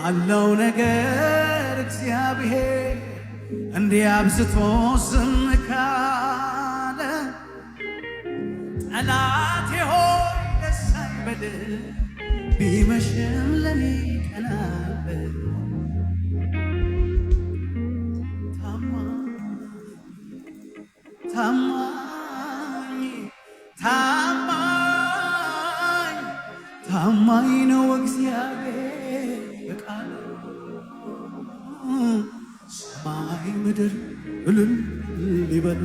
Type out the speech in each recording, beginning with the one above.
ባለው ነገር እግዚአብሔር እንዲያብዝቶ ዝም ካለ ጠላቴ ሆይ ደስ አይበልህ ቢመሽም ለኔ ቀን አለ። ታማኝ ነው እግዚአብሔር በቃሉ ሰማይ ምድር እልል ይበሉ።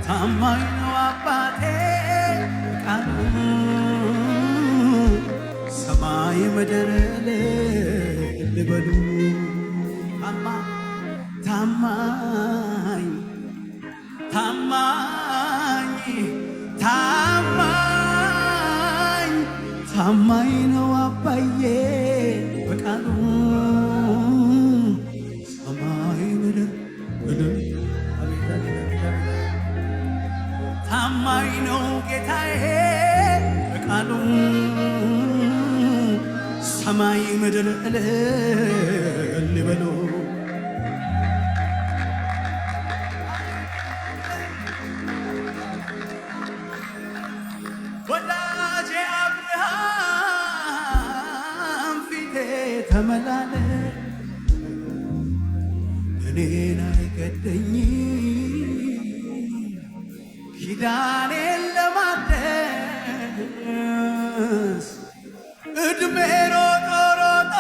ታማኝ ነው አባቴ በቃሉ ሰማይ ምድር እልል ይበሉ። ታማኝ ነው አባዬ በቃሉ ሰማይ ምድር እልል። ታማኝ ነው ጌታዬ በቃሉ ሰማይ ምድር እልል ይበሉ። ወዳጄ አብርሃም ፊቴ ተመላለ እኔን አይገደኝ ኪዳኔን ለማደስ እድሜ ሮጦ ሮጦ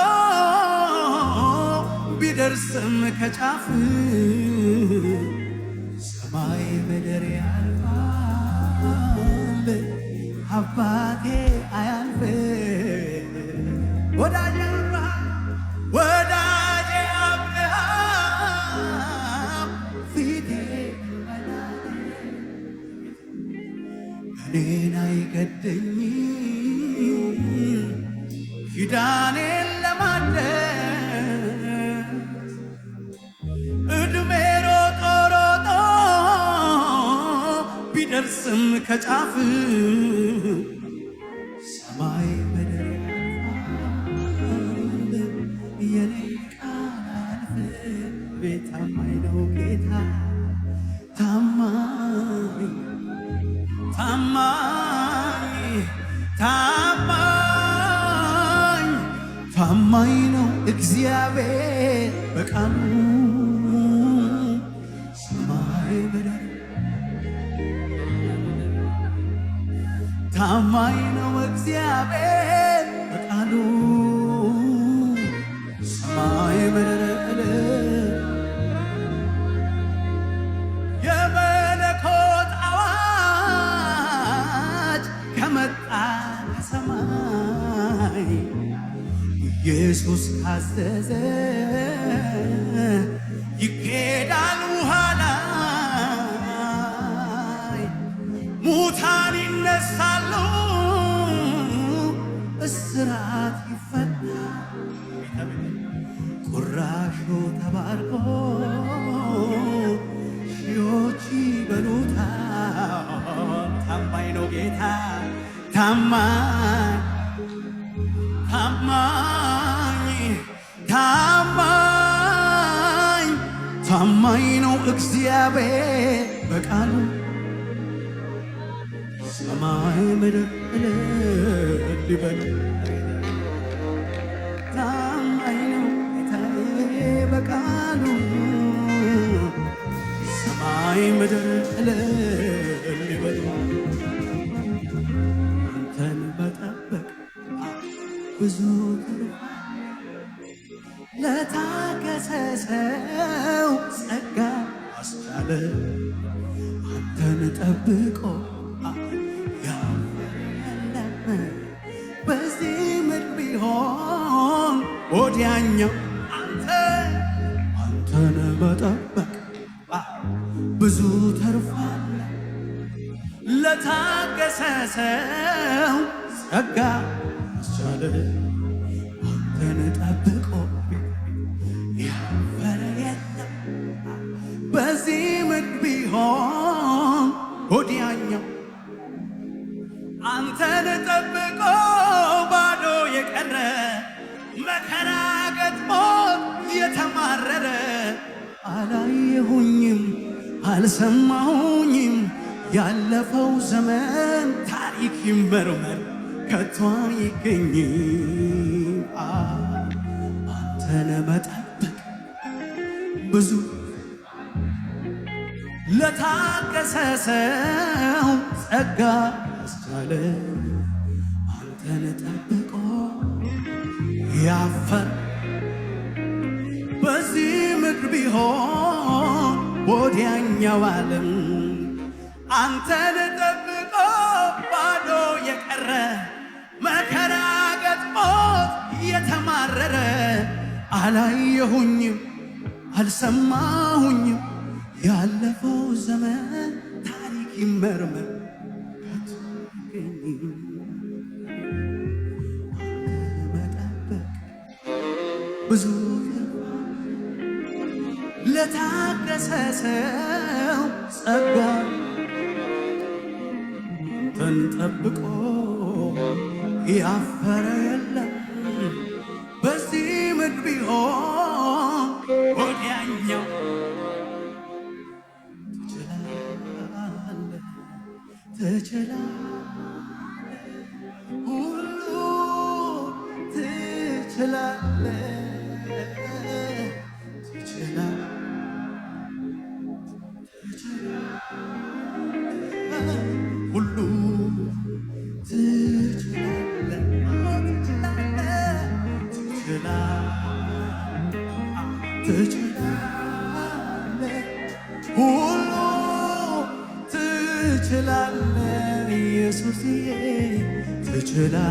ቢደርስም ከጫፍ ሰማይ ምድር ያልፋል አባቴ አያልፍ። ወዳጄ አብርሃም ፊቴ እኔን አይገደኝ ኪዳኔን ለማደስ እድሜ ሮጦ ሮጦ ቢደርስም ከጫፍ ሰማይ ምድር ያልፋል የኔ ቃል አያልፍም። ታማኝ ነው ጌታ ታማኝ ነው እግዚአብሔር በቃሉ ሰማይ ምድር። ታማኝ ነው እግዚአብሔር በቃሉ ሰማይ ምድር የመለኮት አዋጅ ከመጣ ከሰማይ ኢየሱስ ካዘዘ ይኬዳል ውሃ ላይ ሙታን ይነሳሉ እስራት ይፈታል ቁራሹ ተባርኮ ሺዎች ይበሉታል። ታማኝ ነው ጌታ ታማኝ ነው እግዚአብሔር በቃሉ ሰማይ ምድር እልል ይበሉ። ታማኝ ነው ጌታዬ በቃሉ ሰማይ ምድር እልል ይበሉ። አንተን መጠበቅ ብዙ ለታገሰ ሰው ጸጋ አስቻለ። አንተን ጠብቆ ያለም በዚህ ምድር ቢሆን ወዲያኛው አንተን መጠበቅ ብዙ ተርፏል። ለታገሰ ሰው ጸጋ አስቻለ። አንተን ጠብቆ ያፈረ የለም በዚህ ምድር ቢሆን ወዲያኛው አንተን ጠብቆ ባዶ የቀረ መከራ ገጥሞት የተማረረ አላየሁኝም አልሰማሁኝም ያለፈው ዘመን ታሪክ ይመርመር ከቶ አይገኝም። አንተን መጠበቅ ብዙ ለታገሰ ሰው ጸጋ ያስቻለ አንተን ጠብቆ ያፈር በዚህ ምድር ቢሆን ወዲያኛው ዓለም አንተን ጠብቆ ባዶ የቀረ መከራ ገጥሞት የተማረረ አላየሁኝም አልሰማሁኝም ያለፈው ዘመን ታሪክ ይመርመር ከቶ አይገኝም። አንተን መጠበቅ ብዙ ለታገሰ ሰው ጸጋ አንተን ጠብቆ ያፈረ የለም በዚህ ምድር ቢሆን ወዲያኛው ትችላለህ ሁሉ ትችላለህ ሁሉ ትችላለህ ሁሉ ትችላለህ ኢየሱስዬ ትችላለህ